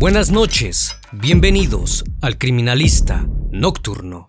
Buenas noches, bienvenidos al Criminalista Nocturno.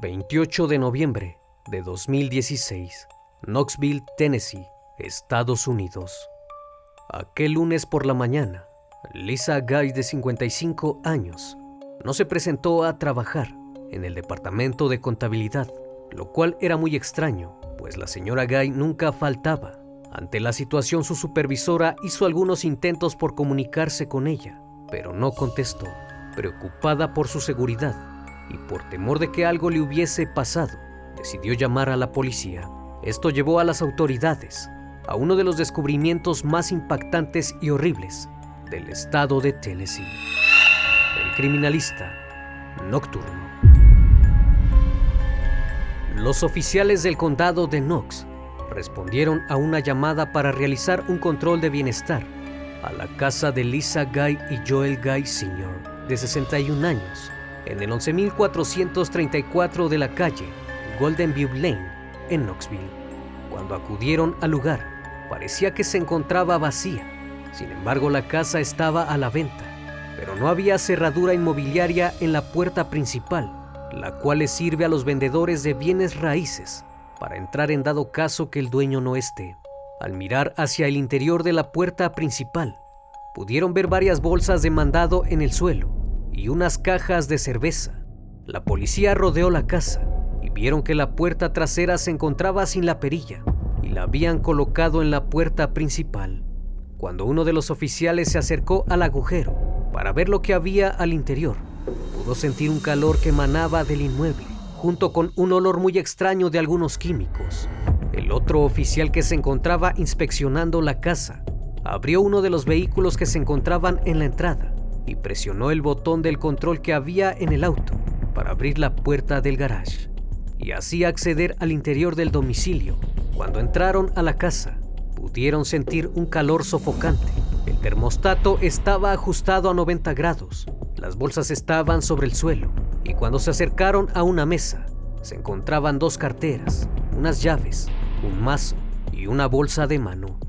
...28 de noviembre de 2016... Knoxville, Tennessee, Estados Unidos. Aquel lunes por la mañana, Lisa Guy, de 55 años, no se presentó a trabajar en el departamento de contabilidad, lo cual era muy extraño, pues la señora Guy nunca faltaba. Ante la situación, su supervisora hizo algunos intentos por comunicarse con ella, pero no contestó. Preocupada por su seguridad y por temor de que algo le hubiese pasado, decidió llamar a la policía. Esto llevó a las autoridades a uno de los descubrimientos más impactantes y horribles del estado de Tennessee. El Criminalista Nocturno. Los oficiales del condado de Knox respondieron a una llamada para realizar un control de bienestar a la casa de Lisa Guy y Joel Guy Sr., de 61 años, en el 11.434 de la calle Golden View Lane, en Knoxville. Cuando acudieron al lugar, parecía que se encontraba vacía. Sin embargo, la casa estaba a la venta, pero no había cerradura inmobiliaria en la puerta principal, la cual les sirve a los vendedores de bienes raíces para entrar en dado caso que el dueño no esté. Al mirar hacia el interior de la puerta principal, pudieron ver varias bolsas de mandado en el suelo y unas cajas de cerveza. La policía rodeó la casa y vieron que la puerta trasera se encontraba sin la perilla y la habían colocado en la puerta principal. Cuando uno de los oficiales se acercó al agujero para ver lo que había al interior, pudo sentir un calor que emanaba del inmueble, junto con un olor muy extraño de algunos químicos. El otro oficial, que se encontraba inspeccionando la casa, abrió uno de los vehículos que se encontraban en la entrada y presionó el botón del control que había en el auto para abrir la puerta del garage y así acceder al interior del domicilio. Cuando entraron a la casa, pudieron sentir un calor sofocante. El termostato estaba ajustado a 90 grados. Las bolsas estaban sobre el suelo y cuando se acercaron a una mesa, se encontraban dos carteras, unas llaves, un mazo y una bolsa de mano.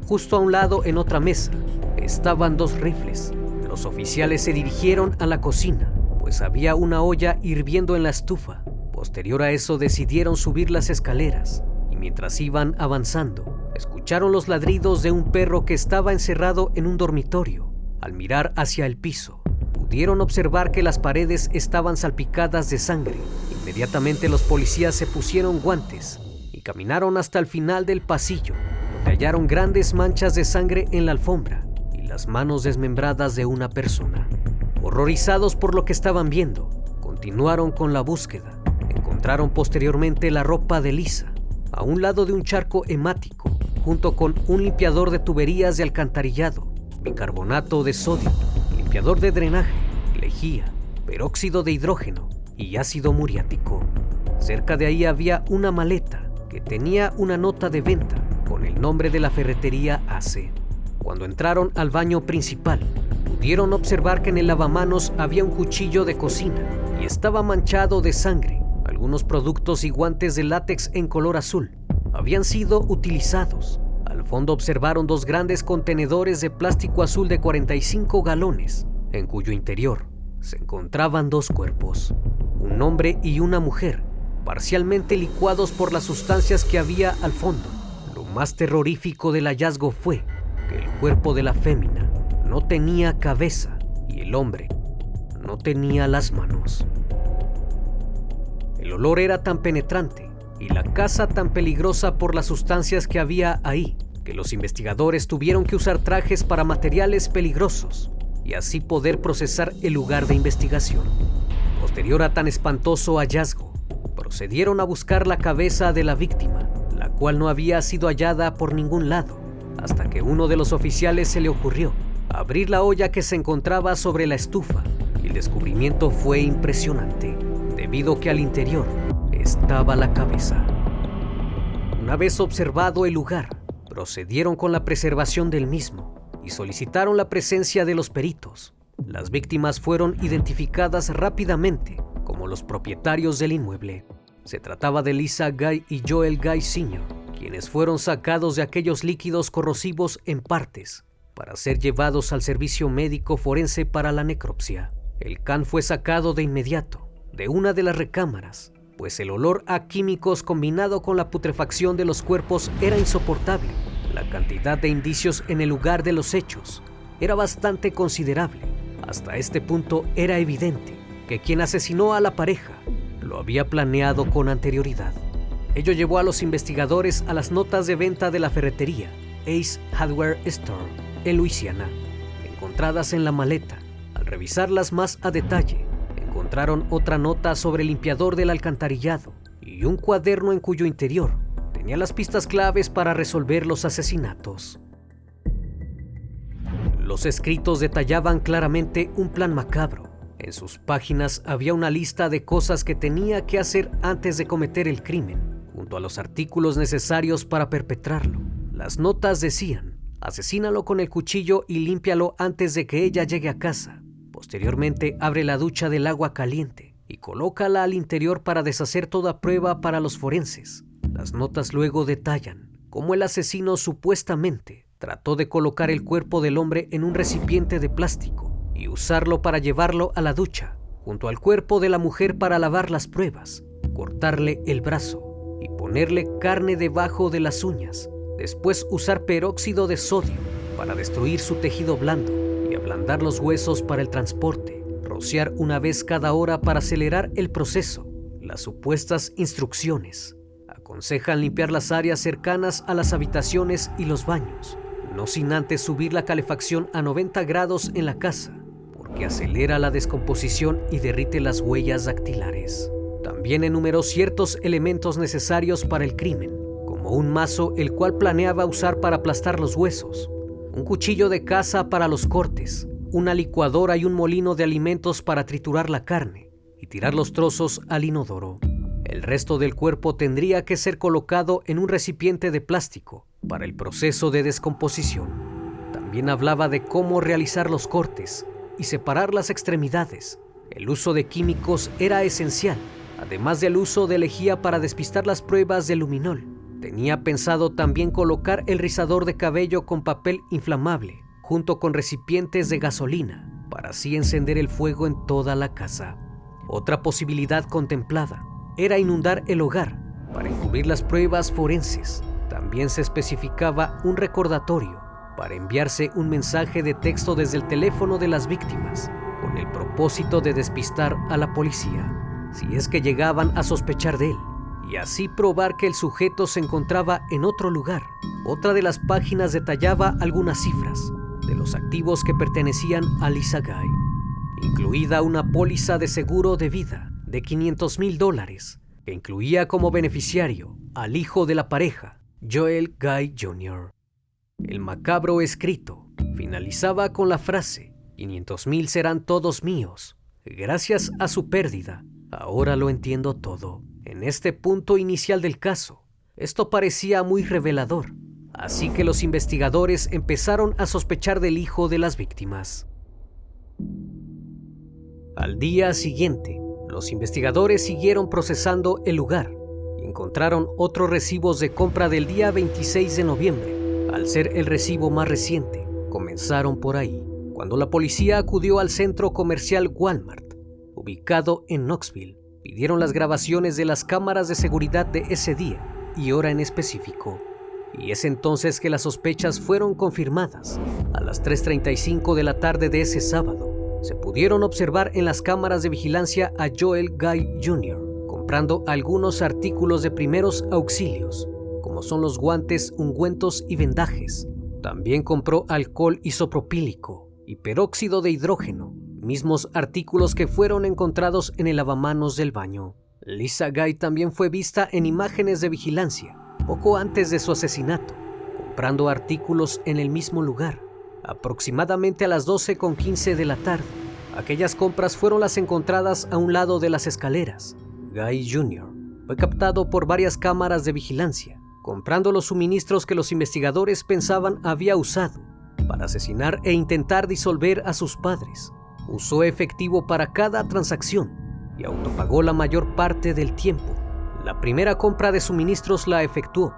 Justo a un lado, en otra mesa, estaban dos rifles. Los oficiales se dirigieron a la cocina, pues había una olla hirviendo en la estufa. Posterior a eso, decidieron subir las escaleras y mientras iban avanzando, escucharon los ladridos de un perro que estaba encerrado en un dormitorio. Al mirar hacia el piso, pudieron observar que las paredes estaban salpicadas de sangre. Inmediatamente los policías se pusieron guantes y caminaron hasta el final del pasillo, donde hallaron grandes manchas de sangre en la alfombra y las manos desmembradas de una persona. Horrorizados por lo que estaban viendo, continuaron con la búsqueda. Encontraron posteriormente la ropa de Lisa a un lado de un charco hemático, junto con un limpiador de tuberías de alcantarillado, bicarbonato de sodio, limpiador de drenaje, lejía, peróxido de hidrógeno y ácido muriático. Cerca de ahí había una maleta que tenía una nota de venta con el nombre de la ferretería AC. Cuando entraron al baño principal, pudieron observar que en el lavamanos había un cuchillo de cocina y estaba manchado de sangre. Algunos productos y guantes de látex en color azul habían sido utilizados. Al fondo observaron dos grandes contenedores de plástico azul de 45 galones, en cuyo interior se encontraban dos cuerpos, un hombre y una mujer, parcialmente licuados por las sustancias que había al fondo. Lo más terrorífico del hallazgo fue que el cuerpo de la fémina no tenía cabeza y el hombre no tenía las manos. El olor era tan penetrante y la casa tan peligrosa por las sustancias que había ahí, que los investigadores tuvieron que usar trajes para materiales peligrosos y así poder procesar el lugar de investigación. Posterior a tan espantoso hallazgo, procedieron a buscar la cabeza de la víctima, la cual no había sido hallada por ningún lado, hasta que uno de los oficiales se le ocurrió abrir la olla que se encontraba sobre la estufa, y el descubrimiento fue impresionante, debido que al interior estaba la cabeza. Una vez observado el lugar, procedieron con la preservación del mismo y solicitaron la presencia de los peritos. Las víctimas fueron identificadas rápidamente como los propietarios del inmueble. Se trataba de Lisa Guy y Joel Guy Sr., quienes fueron sacados de aquellos líquidos corrosivos en partes para ser llevados al servicio médico forense para la necropsia. El can fue sacado de inmediato de una de las recámaras, pues el olor a químicos combinado con la putrefacción de los cuerpos era insoportable. La cantidad de indicios en el lugar de los hechos era bastante considerable. Hasta este punto era evidente que quien asesinó a la pareja lo había planeado con anterioridad. Ello llevó a los investigadores a las notas de venta de la ferretería Ace Hardware Store en Luisiana, encontradas en la maleta. Al revisarlas más a detalle, encontraron otra nota sobre el limpiador del alcantarillado y un cuaderno en cuyo interior tenía las pistas claves para resolver los asesinatos. Los escritos detallaban claramente un plan macabro. En sus páginas había una lista de cosas que tenía que hacer antes de cometer el crimen, junto a los artículos necesarios para perpetrarlo. Las notas decían: asesínalo con el cuchillo y límpialo antes de que ella llegue a casa. Posteriormente, abre la ducha del agua caliente y colócala al interior para deshacer toda prueba para los forenses. Las notas luego detallan cómo el asesino supuestamente trató de colocar el cuerpo del hombre en un recipiente de plástico y usarlo para llevarlo a la ducha, junto al cuerpo de la mujer para lavar las pruebas, cortarle el brazo y ponerle carne debajo de las uñas. Después usar peróxido de sodio para destruir su tejido blando y ablandar los huesos para el transporte. Rociar una vez cada hora para acelerar el proceso. Las supuestas instrucciones aconsejan limpiar las áreas cercanas a las habitaciones y los baños, no sin antes subir la calefacción a 90 grados en la casa, porque acelera la descomposición y derrite las huellas dactilares. También enumeró ciertos elementos necesarios para el crimen, como un mazo el cual planeaba usar para aplastar los huesos, un cuchillo de caza para los cortes, una licuadora y un molino de alimentos para triturar la carne y tirar los trozos al inodoro. El resto del cuerpo tendría que ser colocado en un recipiente de plástico para el proceso de descomposición. También hablaba de cómo realizar los cortes y separar las extremidades. El uso de químicos era esencial, además del uso de lejía para despistar las pruebas de luminol. Tenía pensado también colocar el rizador de cabello con papel inflamable, junto con recipientes de gasolina, para así encender el fuego en toda la casa. Otra posibilidad contemplada era inundar el hogar para encubrir las pruebas forenses. También se especificaba un recordatorio para enviarse un mensaje de texto desde el teléfono de las víctimas, con el propósito de despistar a la policía, si es que llegaban a sospechar de él, y así probar que el sujeto se encontraba en otro lugar. Otra de las páginas detallaba algunas cifras de los activos que pertenecían a Lisa Guy, incluida una póliza de seguro de vida de $500,000 que incluía como beneficiario al hijo de la pareja, Joel Guy Jr. El macabro escrito finalizaba con la frase: 500,000 serán todos míos. Gracias a su pérdida, ahora lo entiendo todo. En este punto inicial del caso, esto parecía muy revelador, así que los investigadores empezaron a sospechar del hijo de las víctimas. Al día siguiente, los investigadores siguieron procesando el lugar y encontraron otros recibos de compra del día 26 de noviembre. Al ser el recibo más reciente, comenzaron por ahí, cuando la policía acudió al centro comercial Walmart, ubicado en Knoxville. Pidieron las grabaciones de las cámaras de seguridad de ese día y hora en específico. Y es entonces que las sospechas fueron confirmadas. A las 3:35 de la tarde de ese sábado, se pudieron observar en las cámaras de vigilancia a Joel Guy Jr. con comprando algunos artículos de primeros auxilios, como son los guantes, ungüentos y vendajes. También compró alcohol isopropílico y peróxido de hidrógeno, mismos artículos que fueron encontrados en el lavamanos del baño. Lisa Guy también fue vista en imágenes de vigilancia poco antes de su asesinato, comprando artículos en el mismo lugar, aproximadamente a las 12:15 de la tarde. Aquellas compras fueron las encontradas a un lado de las escaleras. Guy Jr. fue captado por varias cámaras de vigilancia, comprando los suministros que los investigadores pensaban había usado para asesinar e intentar disolver a sus padres. Usó efectivo para cada transacción y autopagó la mayor parte del tiempo. La primera compra de suministros la efectuó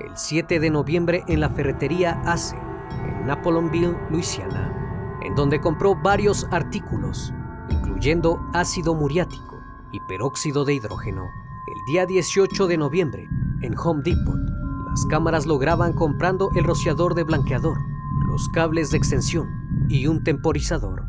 el 7 de noviembre en la ferretería Ace, en Napoleonville, Luisiana, en donde compró varios artículos, incluyendo ácido muriático y peróxido de hidrógeno. El día 18 de noviembre, en Home Depot, las cámaras lograban comprando el rociador de blanqueador, los cables de extensión y un temporizador.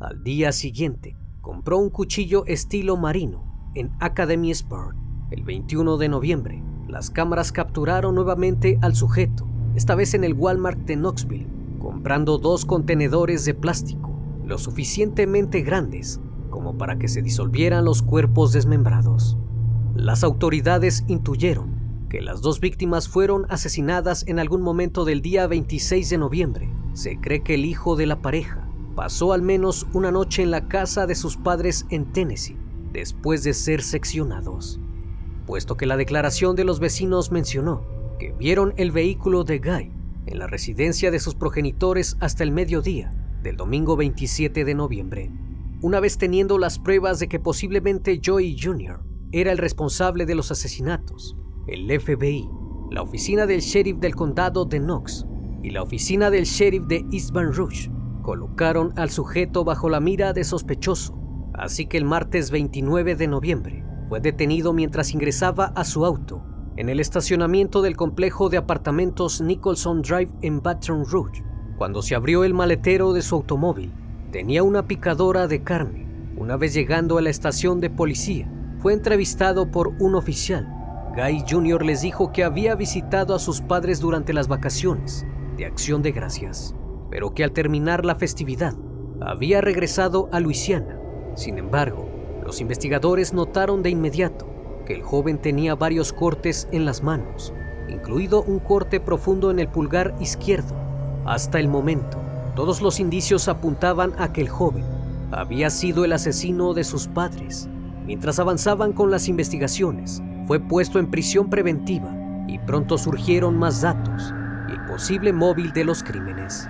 Al día siguiente, compró un cuchillo estilo marino en Academy Sport. El 21 de noviembre, las cámaras capturaron nuevamente al sujeto, esta vez en el Walmart de Knoxville, comprando 2 contenedores de plástico, lo suficientemente grandes como para que se disolvieran los cuerpos desmembrados. Las autoridades intuyeron que las 2 víctimas fueron asesinadas en algún momento del día 26 de noviembre. Se cree que el hijo de la pareja pasó al menos una noche en la casa de sus padres en Tennessee, después de ser seccionados, puesto que la declaración de los vecinos mencionó que vieron el vehículo de Guy en la residencia de sus progenitores hasta el mediodía del domingo 27 de noviembre. Una vez teniendo las pruebas de que posiblemente Joey Jr. era el responsable de los asesinatos, el FBI, la oficina del sheriff del condado de Knox y la oficina del sheriff de East Baton Rouge colocaron al sujeto bajo la mira de sospechoso, así que el martes 29 de noviembre fue detenido mientras ingresaba a su auto en el estacionamiento del complejo de apartamentos Nicholson Drive en Baton Rouge. Cuando se abrió el maletero de su automóvil, tenía una picadora de carne. Una vez llegando a la estación de policía, fue entrevistado por un oficial. Guy Jr. les dijo que había visitado a sus padres durante las vacaciones de Acción de Gracias, pero que al terminar la festividad había regresado a Luisiana. Sin embargo, los investigadores notaron de inmediato que el joven tenía varios cortes en las manos, incluido un corte profundo en el pulgar izquierdo. Hasta el momento, todos los indicios apuntaban a que el joven había sido el asesino de sus padres. Mientras avanzaban con las investigaciones, fue puesto en prisión preventiva y pronto surgieron más datos y el posible móvil de los crímenes.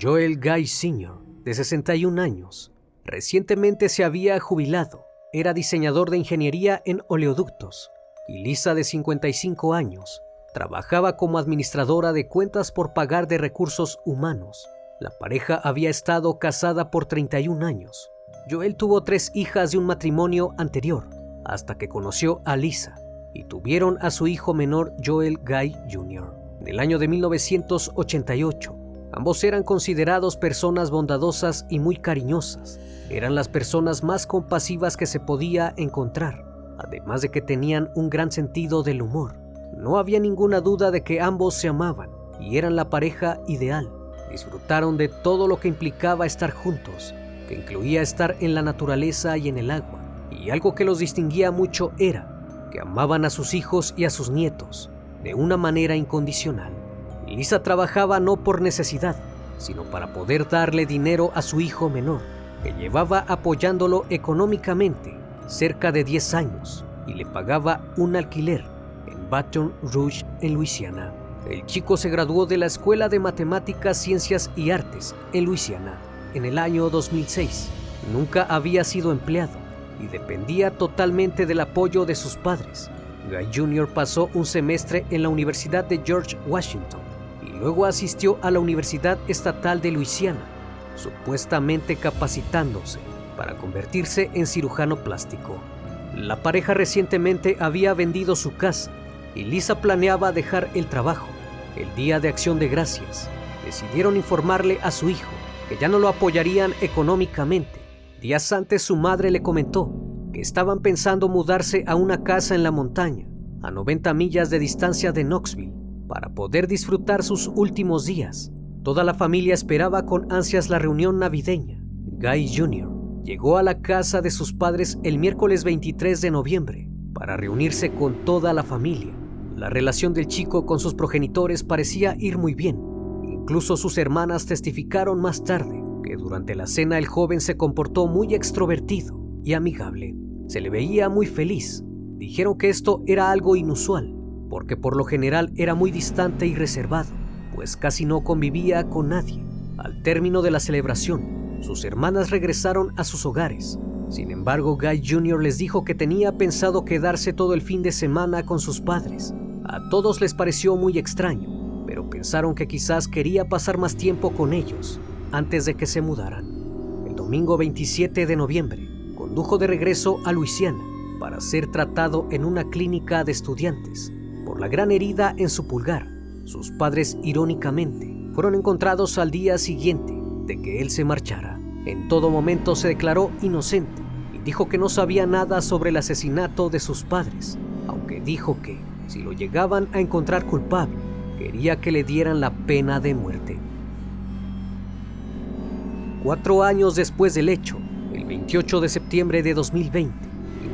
Joel Guy Sr., de 61 años, recientemente se había jubilado. Era diseñador de ingeniería en oleoductos, y Lisa, de 55 años, trabajaba como administradora de cuentas por pagar de recursos humanos. La pareja había estado casada por 31 años. Joel tuvo 3 hijas de un matrimonio anterior, hasta que conoció a Lisa, y tuvieron a su hijo menor Joel Guy Jr. En el año de 1988, ambos eran considerados personas bondadosas y muy cariñosas. Eran las personas más compasivas que se podía encontrar, además de que tenían un gran sentido del humor. No había ninguna duda de que ambos se amaban y eran la pareja ideal. Disfrutaron de todo lo que implicaba estar juntos, que incluía estar en la naturaleza y en el agua, y algo que los distinguía mucho era que amaban a sus hijos y a sus nietos de una manera incondicional. Lisa trabajaba no por necesidad, sino para poder darle dinero a su hijo menor, que llevaba apoyándolo económicamente cerca de 10 años y le pagaba un alquiler en Baton Rouge, en Luisiana. El chico se graduó de la Escuela de Matemáticas, Ciencias y Artes en Luisiana en el año 2006. Nunca había sido empleado y dependía totalmente del apoyo de sus padres. Guy Jr. pasó un semestre en la Universidad de George Washington y luego asistió a la Universidad Estatal de Luisiana, supuestamente capacitándose para convertirse en cirujano plástico. La pareja recientemente había vendido su casa y Lisa planeaba dejar el trabajo. El día de Acción de Gracias, decidieron informarle a su hijo que ya no lo apoyarían económicamente. Días antes, su madre le comentó que estaban pensando mudarse a una casa en la montaña, a 90 millas de distancia de Knoxville, para poder disfrutar sus últimos días. Toda la familia esperaba con ansias la reunión navideña. Guy Jr. llegó a la casa de sus padres el miércoles 23 de noviembre para reunirse con toda la familia. La relación del chico con sus progenitores parecía ir muy bien. Incluso sus hermanas testificaron más tarde que durante la cena el joven se comportó muy extrovertido y amigable. Se le veía muy feliz. Dijeron que esto era algo inusual, porque por lo general era muy distante y reservado, pues casi no convivía con nadie. Al término de la celebración, sus hermanas regresaron a sus hogares. Sin embargo, Guy Jr. les dijo que tenía pensado quedarse todo el fin de semana con sus padres. A todos les pareció muy extraño, pero pensaron que quizás quería pasar más tiempo con ellos antes de que se mudaran. El domingo 27 de noviembre, condujo de regreso a Luisiana para ser tratado en una clínica de estudiantes por la gran herida en su pulgar. Sus padres, irónicamente, fueron encontrados al día siguiente de que él se marchara. En todo momento se declaró inocente y dijo que no sabía nada sobre el asesinato de sus padres, aunque dijo que, si lo llegaban a encontrar culpable, quería que le dieran la pena de muerte. 4 años después del hecho, el 28 de septiembre de 2020,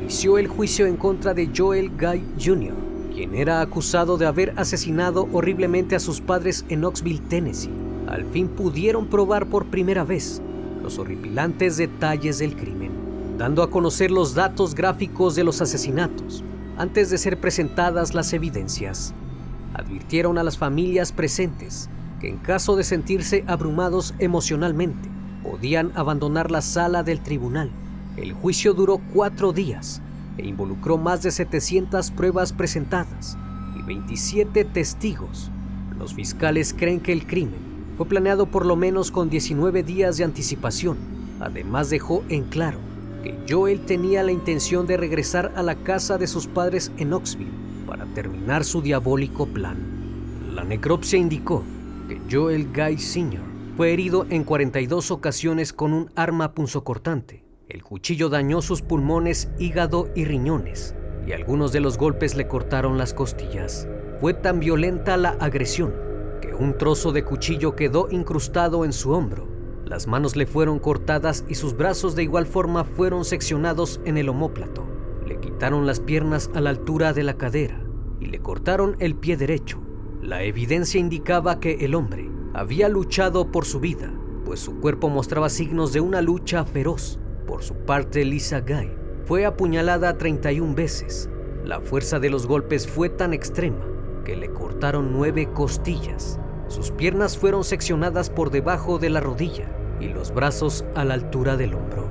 inició el juicio en contra de Joel Guy Jr., quien era acusado de haber asesinado horriblemente a sus padres en Knoxville, Tennessee. Al fin pudieron probar por primera vez los horripilantes detalles del crimen, dando a conocer los datos gráficos de los asesinatos antes de ser presentadas las evidencias. Advirtieron a las familias presentes que en caso de sentirse abrumados emocionalmente, podían abandonar la sala del tribunal. El juicio duró 4 días e involucró más de 700 pruebas presentadas y 27 testigos. Los fiscales creen que el crimen fue planeado por lo menos con 19 días de anticipación. Además, dejó en claro que Joel tenía la intención de regresar a la casa de sus padres en Knoxville para terminar su diabólico plan. La necropsia indicó que Joel Guy Sr. fue herido en 42 ocasiones con un arma punzocortante. El cuchillo dañó sus pulmones, hígado y riñones, y algunos de los golpes le cortaron las costillas. Fue tan violenta la agresión que un trozo de cuchillo quedó incrustado en su hombro. Las manos le fueron cortadas y sus brazos de igual forma fueron seccionados en el omóplato. Le quitaron las piernas a la altura de la cadera y le cortaron el pie derecho. La evidencia indicaba que el hombre había luchado por su vida, pues su cuerpo mostraba signos de una lucha feroz. Por su parte, Lisa Guy fue apuñalada 31 veces. La fuerza de los golpes fue tan extrema que le cortaron 9 costillas. Sus piernas fueron seccionadas por debajo de la rodilla y los brazos a la altura del hombro.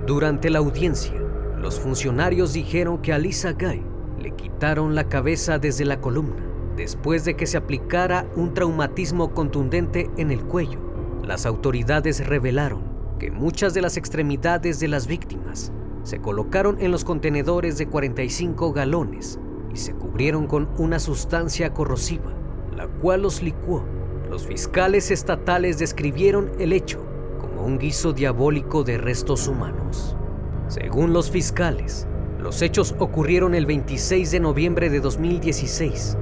Durante la audiencia, los funcionarios dijeron que a Lisa Guy le quitaron la cabeza desde la columna después de que se aplicara un traumatismo contundente en el cuello. Las autoridades revelaron que muchas de las extremidades de las víctimas se colocaron en los contenedores de 45 galones y se cubrieron con una sustancia corrosiva, la cual los licuó. Los fiscales estatales describieron el hecho como un guiso diabólico de restos humanos. Según los fiscales, los hechos ocurrieron el 26 de noviembre de 2016.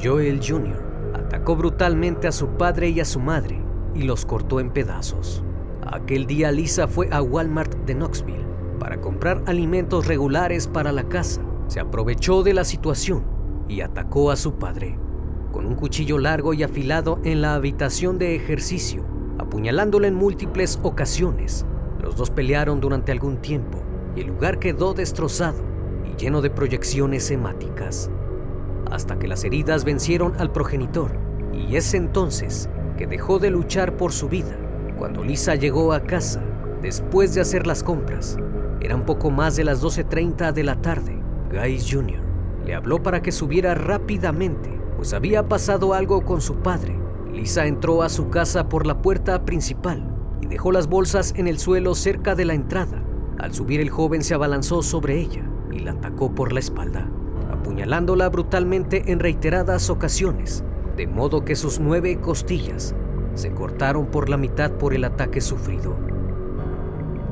Joel Jr. atacó brutalmente a su padre y a su madre y los cortó en pedazos. Aquel día Lisa fue a Walmart de Knoxville para comprar alimentos regulares para la casa. Se aprovechó de la situación y atacó a su padre con un cuchillo largo y afilado en la habitación de ejercicio, apuñalándolo en múltiples ocasiones. Los dos pelearon durante algún tiempo y el lugar quedó destrozado y lleno de proyecciones hemáticas, hasta que las heridas vencieron al progenitor, y es entonces que dejó de luchar por su vida. Cuando Lisa llegó a casa, después de hacer las compras, eran poco más de las 12:30 de la tarde. Guy Jr. le habló para que subiera rápidamente, pues había pasado algo con su padre. Lisa entró a su casa por la puerta principal y dejó las bolsas en el suelo cerca de la entrada. Al subir, el joven se abalanzó sobre ella y la atacó por la espalda, apuñalándola brutalmente en reiteradas ocasiones, de modo que sus 9 costillas se cortaron por la mitad por el ataque sufrido.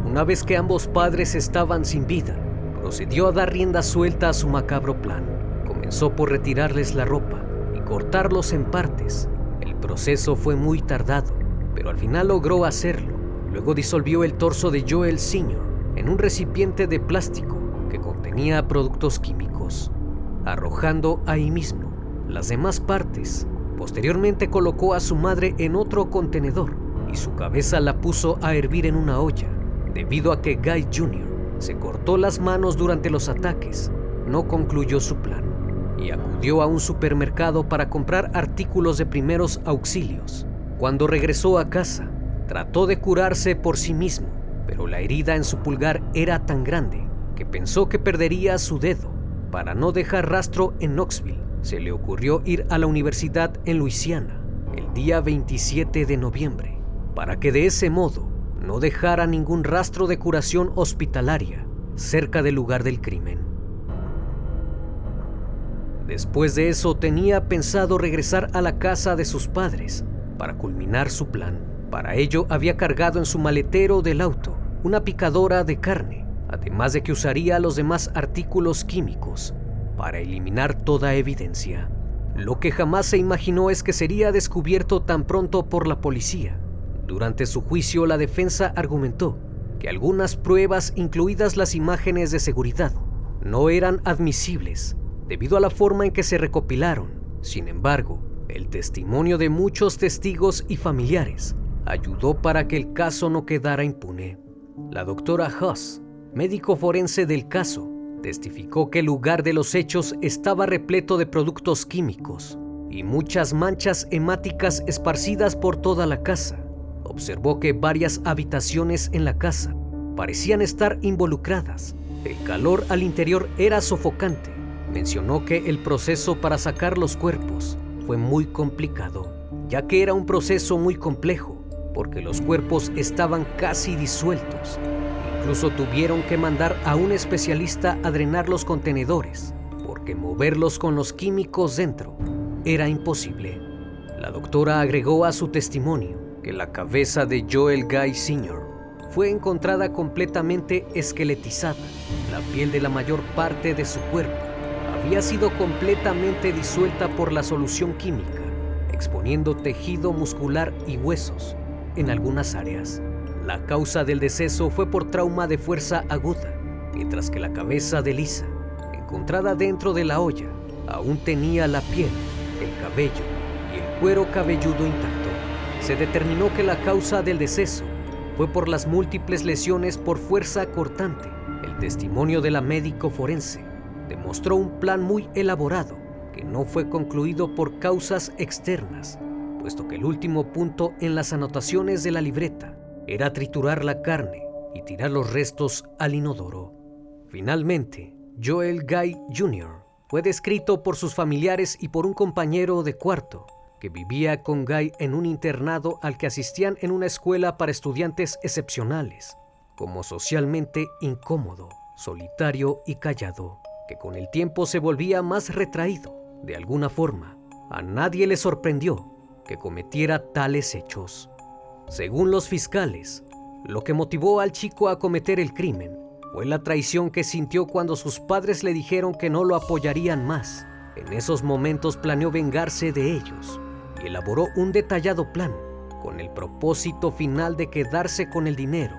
Una vez que ambos padres estaban sin vida, procedió a dar rienda suelta a su macabro plan. Comenzó por retirarles la ropa y cortarlos en partes. El proceso fue muy tardado, pero al final logró hacerlo. Luego disolvió el torso de Joel Sr. en un recipiente de plástico que contenía productos químicos, arrojando ahí mismo las demás partes. Posteriormente colocó a su madre en otro contenedor y su cabeza la puso a hervir en una olla. Debido a que Guy Jr. se cortó las manos durante los ataques, no concluyó su plan y acudió a un supermercado para comprar artículos de primeros auxilios. Cuando regresó a casa, trató de curarse por sí mismo, pero la herida en su pulgar era tan grande que pensó que perdería su dedo. Para no dejar rastro en Knoxville, se le ocurrió ir a la universidad en Luisiana el día 27 de noviembre, para que de ese modo no dejara ningún rastro de curación hospitalaria cerca del lugar del crimen. Después de eso, tenía pensado regresar a la casa de sus padres para culminar su plan. Para ello, había cargado en su maletero del auto una picadora de carne, además de que usaría los demás artículos químicos para eliminar toda evidencia. Lo que jamás se imaginó es que sería descubierto tan pronto por la policía. Durante su juicio, la defensa argumentó que algunas pruebas, incluidas las imágenes de seguridad, no eran admisibles debido a la forma en que se recopilaron. Sin embargo, el testimonio de muchos testigos y familiares ayudó para que el caso no quedara impune. La doctora Huss, médico forense del caso, testificó que el lugar de los hechos estaba repleto de productos químicos y muchas manchas hemáticas esparcidas por toda la casa. Observó que varias habitaciones en la casa parecían estar involucradas. El calor al interior era sofocante. Mencionó que el proceso para sacar los cuerpos fue muy complicado, ya que era un proceso muy complejo, porque los cuerpos estaban casi disueltos. Incluso tuvieron que mandar a un especialista a drenar los contenedores, porque moverlos con los químicos dentro era imposible. La doctora agregó a su testimonio que la cabeza de Joel Guy Sr. fue encontrada completamente esqueletizada. La piel de la mayor parte de su cuerpo había sido completamente disuelta por la solución química, exponiendo tejido muscular y huesos en algunas áreas. La causa del deceso fue por trauma de fuerza aguda, mientras que la cabeza de Lisa, encontrada dentro de la olla, aún tenía la piel, el cabello y el cuero cabelludo intacto. Se determinó que la causa del deceso fue por las múltiples lesiones por fuerza cortante. El testimonio de la médico forense demostró un plan muy elaborado que no fue concluido por causas externas, puesto que el último punto en las anotaciones de la libreta era triturar la carne y tirar los restos al inodoro. Finalmente, Joel Guy Jr. fue descrito por sus familiares y por un compañero de cuarto que vivía con Guy en un internado al que asistían en una escuela para estudiantes excepcionales, como socialmente incómodo, solitario y callado, que con el tiempo se volvía más retraído. De alguna forma, a nadie le sorprendió que cometiera tales hechos. Según los fiscales, lo que motivó al chico a cometer el crimen fue la traición que sintió cuando sus padres le dijeron que no lo apoyarían más. En esos momentos planeó vengarse de ellos y elaboró un detallado plan con el propósito final de quedarse con el dinero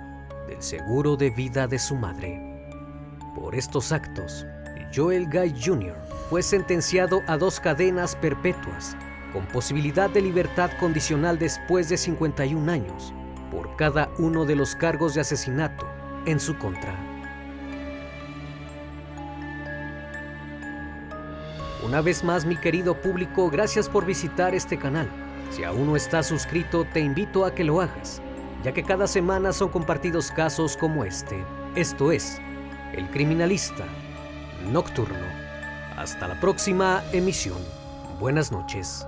del seguro de vida de su madre. Por estos actos, Joel Guy Jr. fue sentenciado a 2 cadenas perpetuas con posibilidad de libertad condicional después de 51 años por cada uno de los cargos de asesinato en su contra. Una vez más, mi querido público, gracias por visitar este canal. Si aún no estás suscrito, te invito a que lo hagas, ya que cada semana son compartidos casos como este. Esto es El Criminalista Nocturno. Hasta la próxima emisión. Buenas noches.